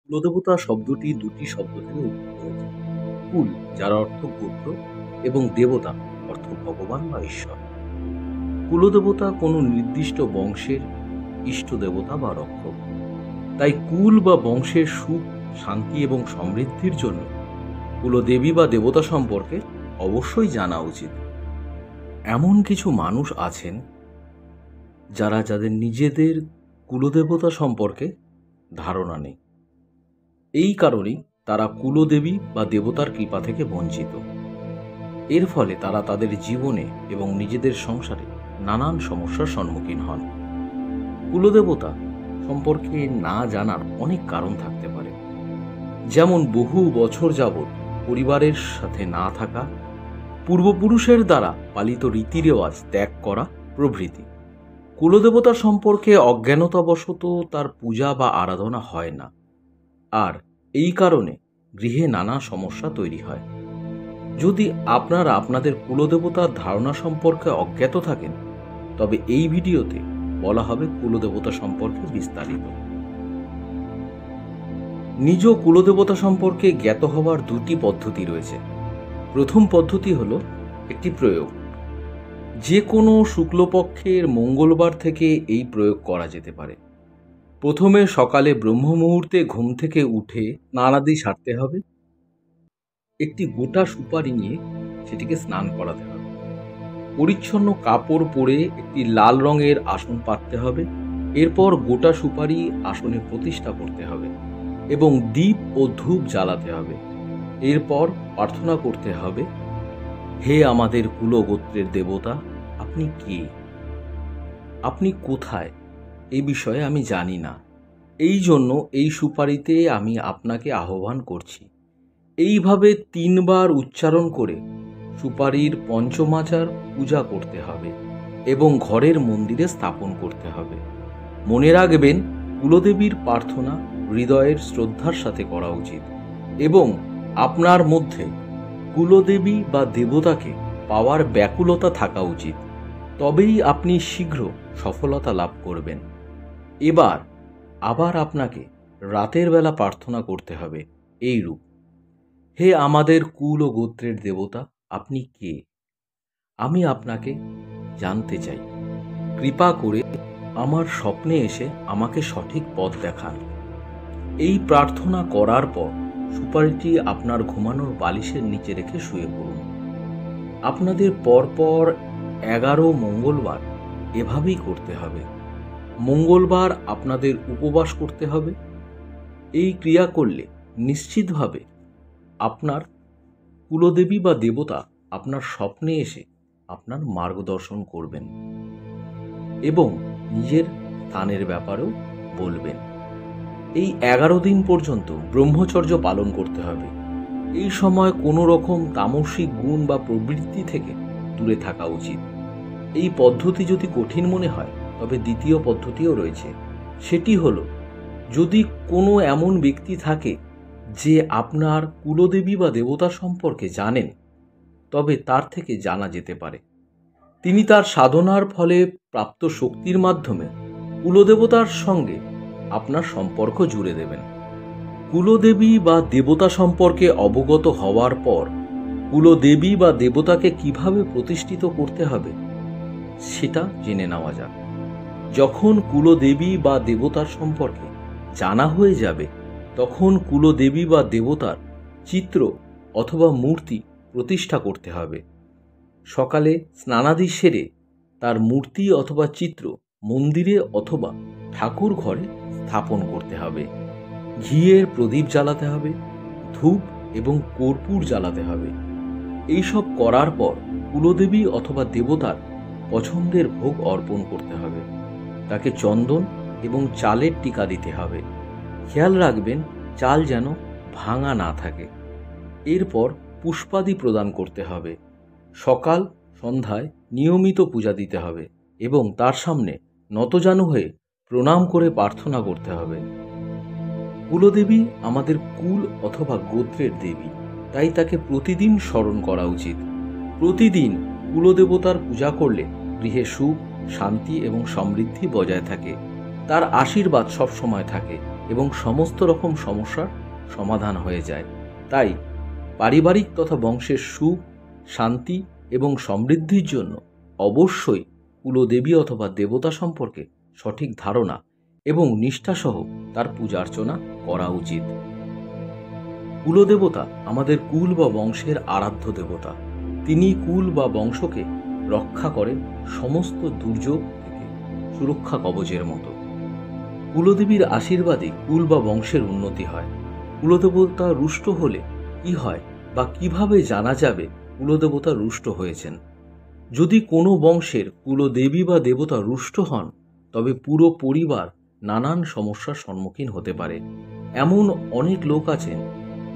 কুলদেবতা শব্দটি দুটি শব্দ থেকে উদ্ভূত হয়েছে। কুল, যার অর্থ গোত্র, এবং দেবতা অর্থ ভগবান বা ঈশ্বর। কুলদেবতা কোনো নির্দিষ্ট বংশের ইষ্ট দেবতা বা রক্ষক। তাই কুল বা বংশের সুখ, শান্তি এবং সমৃদ্ধির জন্য কুলদেবী বা দেবতা সম্পর্কে অবশ্যই জানা উচিত। এমন কিছু মানুষ আছেন যাদের নিজেদের কুলদেবতা সম্পর্কে ধারণা নেই। এই কারণেই তারা কুলদেবী বা দেবতার কৃপা থেকে বঞ্চিত। এর ফলে তারা তাদের জীবনে এবং নিজেদের সংসারে নানান সমস্যার সম্মুখীন হন। কুলদেবতা সম্পর্কে না জানার অনেক কারণ থাকতে পারে, যেমন বহু বছর যাবৎ পরিবারের সাথে না থাকা, পূর্বপুরুষের দ্বারা পালিত রীতিরেওয়াজ ত্যাগ করা প্রভৃতি। কুলদেবতা সম্পর্কে অজ্ঞানতাবশত তার পূজা বা আরাধনা হয় না, আর এই কারণে গৃহে নানা সমস্যা তৈরি হয়। যদি আপনারা আপনাদের কুলদেবতার ধারণা সম্পর্কে অজ্ঞাত থাকেন, তবে এই ভিডিওতে বলা হবে কুলদেবতা সম্পর্কে বিস্তারিত। নিজ কুলদেবতা সম্পর্কে জ্ঞাত হওয়ার দুটি পদ্ধতি রয়েছে। প্রথম পদ্ধতি হল একটি প্রয়োগ। যে কোনো শুক্লপক্ষের মঙ্গলবার থেকে এই প্রয়োগ করা যেতে পারে। প্রথমে সকালে ব্রহ্ম মুহূর্তে ঘুম থেকে উঠে স্নানাদি সারতে হবে। একটি গোটা সুপারি নিয়ে সেটিকে স্নান করাতে হবে। পরিচ্ছন্ন কাপড় পরে একটি লাল রঙের আসন পাততে হবে। এরপর গোটা সুপারি আসনে প্রতিষ্ঠা করতে হবে এবং দীপ ও ধূপ জ্বালাতে হবে। এরপর প্রার্থনা করতে হবে, হে আমাদের কুলগোত্রের দেবতা, আপনি কে? আপনি কোথায়? এই বিষয়ে আমি জানি না। এই জন্য এই সুপারিতে আমি আপনাকে আহ্বান করছি। এইভাবে 3 বার উচ্চারণ করে সুপারির পঞ্চমাচার পূজা করতে হবে এবং ঘরের মন্দিরে স্থাপন করতে হবে। মনে রাখবেন, কুলদেবীর প্রার্থনা হৃদয়ের শ্রদ্ধার সাথে করা উচিত এবং আপনার মধ্যে কুলদেবী বা দেবতাকে পাওয়ার ব্যাকুলতা থাকা উচিত। তবেই আপনি শীঘ্র সফলতা লাভ করবেন। এবার আবার আপনাকে রাতের বেলা প্রার্থনা করতে হবে এইরূপ, হে আমাদের কুল ও গোত্রের দেবতা, আপনি কে? আমি আপনাকে জানতে চাই। কৃপা করে আমার স্বপ্নে এসে আমাকে সঠিক পথ দেখান। এই প্রার্থনা করার পর সুপারিটি আপনার ঘুমানোর বালিশের নিচে রেখে শুয়ে পড়ুন। আপনাদের পরপর 11 মঙ্গলবার এভাবেই করতে হবে। মঙ্গলবার আপনাদের উপবাস করতে হবে। এই ক্রিয়া করলে নিশ্চিতভাবে আপনার কুলদেবী বা দেবতা আপনার স্বপ্নে এসে আপনার মার্গদর্শন করবেন এবং নিজের স্থানের ব্যাপারেও বলবেন। এই 11 দিন পর্যন্ত ব্রহ্মচর্য পালন করতে হবে। এই সময় কোনো রকম তামসিক গুণ বা প্রবৃত্তি থেকে দূরে থাকা উচিত। এই পদ্ধতি যদি কঠিন মনে হয়, তবে দ্বিতীয় পদ্ধতিও রয়েছে। সেটি হলো, যদি কোনো এমন ব্যক্তি থাকে যে আপনার কুলদেবী বা দেবতা সম্পর্কে জানেন, তবে তার থেকে জানা যেতে পারে। তিনি তার সাধনার ফলে প্রাপ্ত শক্তির মাধ্যমে কুলদেবতার সঙ্গে আপনার সম্পর্ক জুড়ে দেবেন। কুলদেবী বা দেবতা সম্পর্কে অবগত হওয়ার পর কুলদেবী বা দেবতাকে কিভাবে প্রতিষ্ঠিত করতে হবে সেটা জেনে নেওয়া যাক। যখন কুলদেবী বা দেবতার সম্পর্কে জানা হয়ে যাবে, তখন কুলদেবী বা দেবতার চিত্র অথবা মূর্তি প্রতিষ্ঠা করতে হবে। সকালে স্নানাদি সেরে তার মূর্তি অথবা চিত্র মন্দিরে অথবা ঠাকুর ঘরে স্থাপন করতে হবে। ঘিয়ের প্রদীপ জ্বালাতে হবে, ধূপ এবং কর্পূর জ্বালাতে হবে। এইসব করার পর কুলদেবী অথবা দেবতার পছন্দের ভোগ অর্পণ করতে হবে। তাকে চন্দন এবং চালের টিকা দিতে হবে। খেয়াল রাখবেন চাল যেন ভাঙা না থাকে। এরপর পুষ্পাদি প্রদান করতে হবে। সকাল সন্ধ্যায় নিয়মিত পূজা দিতে হবে এবং তার সামনে নতজানু হয়ে প্রণাম করে প্রার্থনা করতে হবে। কুলদেবী আমাদের কুল অথবা গোত্রের দেবী, তাই তাকে প্রতিদিন স্মরণ করা উচিত। প্রতিদিন কুলদেবতার পূজা করলে গৃহে সুখ, শান্তি এবং সমৃদ্ধি বজায় থাকে। তার আশীর্বাদ সব সময় থাকে। এবং সমস্ত রকম সমস্যার সমাধান হয়ে যায়। তাই পারিবারিক তথা বংশের সুখ, শান্তি এবং সমৃদ্ধির জন্য অবশ্যই কুলদেবী অথবা দেবতা সম্পর্কে সঠিক ধারণা এবং নিষ্ঠাসহ তার পূজা অর্চনা করা উচিত। কুলদেবতা আমাদের কুল বা বংশের আরাধ্য দেবতা। তিনি কুল বা বংশকে রক্ষা করেন সমস্ত দুর্যোগ থেকে সুরক্ষা কবচের মতো। কুলদেবীর আশীর্বাদে কুল বা বংশের উন্নতি হয়। কুলদেবতা রুষ্ট হলে কি হয় বা কিভাবে জানা যাবে কুলদেবতা রুষ্ট হয়েছেন? যদি কোনো বংশের কুলদেবী বা দেবতা রুষ্ট হন, তবে পুরো পরিবার নানান সমস্যার সম্মুখীন হতে পারে। এমন অনেক লোক আছেন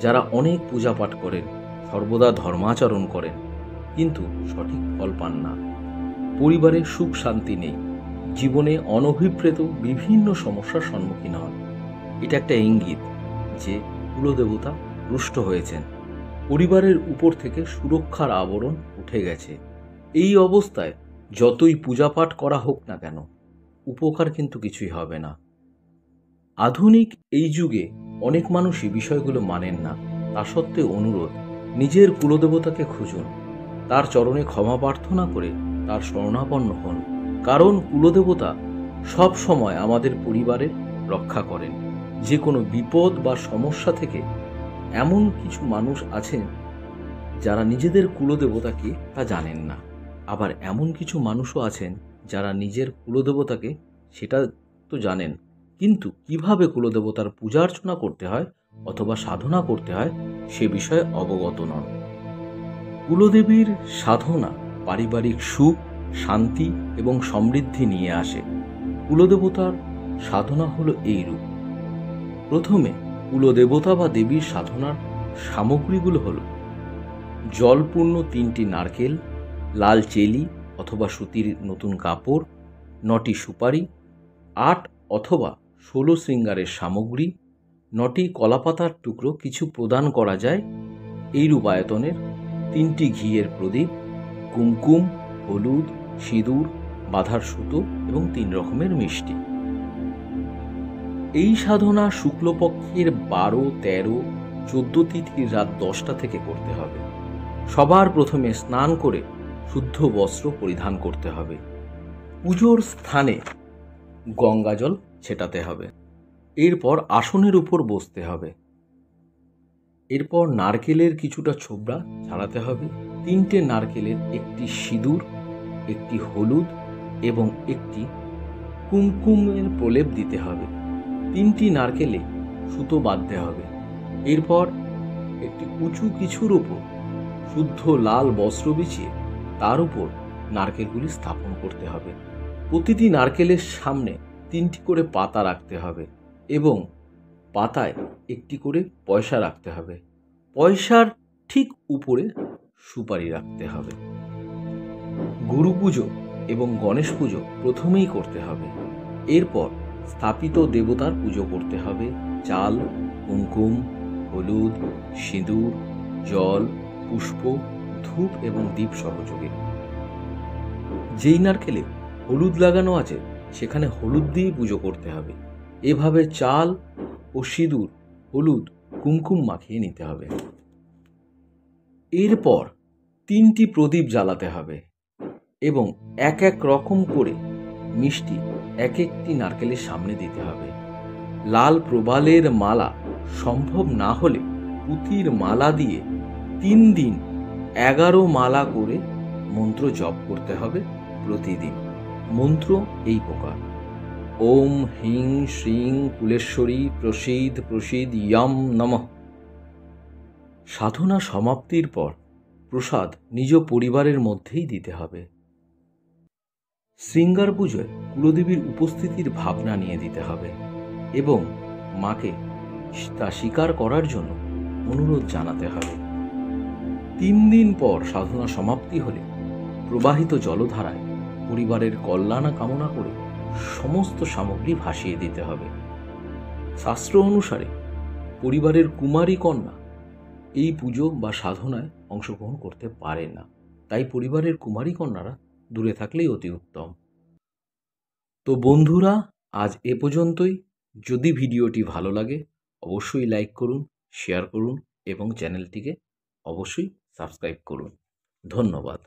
যারা অনেক পূজা পাঠ করেন, সর্বদা ধর্মাচরণ করেন, কিন্তু সঠিক ফল পান না। পরিবারে সুখ শান্তি নেই, জীবনে অনভিপ্রেত বিভিন্ন সমস্যার সম্মুখীন হন। এটা একটা ইঙ্গিত যে কুলদেবতা রুষ্ট হয়েছেন। পরিবারের উপর থেকে সুরক্ষার আবরণ উঠে গেছে। এই অবস্থায় যতই পূজা পাঠ করা হোক না কেন, উপকার কিন্তু কিছুই হবে না। আধুনিক এই যুগে অনেক মানুষই বিষয়গুলো মানেন না। তা সত্ত্বেও অনুরোধ, নিজের কুলদেবতাকে খুঁজুন, তার চরণে ক্ষমা প্রার্থনা করে তার শরণাপন্ন হন। কারণ কুলদেবতা সব সময় আমাদের পরিবারের রক্ষা করেন। যে কোনো বিপদ বা সমস্যা থেকে এমন কিছু মানুষ আছেন যারা নিজেদের কুলদেবতাকে তা জানেন না, আবার এমন কিছু মানুষও আছেন যারা নিজের কুলদেবতাকে সেটা তো জানেন, কিন্তু কিভাবে কুলদেবতার পূজা অর্চনা করতে হয় অথবা সাধনা করতে হয় সে বিষয়ে অবগত নন। কুলদেবীর সাধনা পারিবারিক সুখ, শান্তি এবং সমৃদ্ধি নিয়ে আসে। কুলদেবতার সাধনা হলো এইরূপ। প্রথমে কুলদেবতা বা দেবীর সাধনার সামগ্রীগুলো হলো জলপূর্ণ 3টি নারকেল, লাল চেলি অথবা সুতির নতুন কাপড়, 9টি সুপারি, 8 অথবা 16 শৃঙ্গারের সামগ্রী, 9টি কলাপাতার টুকরো কিছু প্রদান করা যায় এইরূপ আয়তনের, 3টি ঘিয়ের প্রদীপ, কুমকুম, হলুদ, সিঁদুর, বাঁধার সুতো এবং 3 রকমের মিষ্টি। এই সাধনা শুক্লপক্ষের 12, 13, 14 তিথির রাত 10টা থেকে করতে হবে। সবার প্রথমে স্নান করে শুদ্ধ বস্ত্র পরিধান করতে হবে। পুজোর স্থানে গঙ্গাজল ছেটাতে হবে। এরপর আসনের উপর বসতে হবে। এরপর নারকেলের কিছুটা ছোবড়া ছাড়াতে হবে। 3টে নারকেলের একটি সিঁদুর, একটি হলুদ এবং একটি কুমকুমের প্রলেপ দিতে হবে। 3টি নারকেলে সুতো বাঁধতে হবে। এরপর একটি উঁচু কিছুর উপর শুদ্ধ লাল বস্ত্র বিছিয়ে তার উপর নারকেলগুলি স্থাপন করতে হবে। প্রতিটি নারকেলের সামনে 3টি করে পাতা রাখতে হবে এবং পাতায় একটি করে পয়সা রাখতে হবে। পয়সার ঠিক উপরে সুপারি রাখতে হবে। গুরু পুজো এবং গণেশ পুজো প্রথমেই করতে হবে। এরপর স্থাপিত দেবতার পুজো করতে হবে চাল, কুমকুম, হলুদ, সিঁদুর, জল, পুষ্প, ধূপ এবং দীপ সহযোগে। যেই নারকেলে হলুদ লাগানো আছে সেখানে হলুদ দিয়ে পুজো করতে হবে। এভাবে চাল ও সিঁদুর, হলুদ, কুমকুম মাখিয়ে নিতে হবে। এরপর 3টি প্রদীপ জ্বালাতে হবে এবং এক এক রকম করে মিষ্টি এক একটি নারকেলের সামনে দিতে হবে। লাল প্রবালের মালা সম্ভব না হলে পুঁতির মালা দিয়ে 3 দিন 11 মালা করে মন্ত্র জপ করতে হবে প্রতিদিন। মন্ত্র এই প্রকার: ওম হিং শ্রীং কুলেশ্বরী প্রসীদ প্রসীদ ইয়াম নমঃ। সাধনা সমাপ্তির পর প্রসাদ নিজ পরিবারের মধ্যেই দিতে হবে। শৃঙ্গার পুজোয় কুলদেবীর উপস্থিতির ভাবনা নিয়ে দিতে হবে এবং মাকে তা স্বীকার করার জন্য অনুরোধ জানাতে হবে। 3 দিন পর সাধনা সমাপ্তি হলে প্রবাহিত জলধারায় পরিবারের কল্যাণ কামনা করে সমস্ত সামগ্রী ভাসিয়ে দিতে হবে। শাস্ত্র অনুসারে পরিবারের কুমারী কন্যা এই পুজো বা সাধনায় অংশগ্রহণ করতে পারে না, তাই পরিবারের কুমারী কন্যারা দূরে থাকলেই অতি উত্তম। তো বন্ধুরা, আজ এ পর্যন্তই। যদি ভিডিওটি ভালো লাগে অবশ্যই লাইক করুন, শেয়ার করুন এবং চ্যানেলটিকে অবশ্যই সাবস্ক্রাইব করুন। ধন্যবাদ।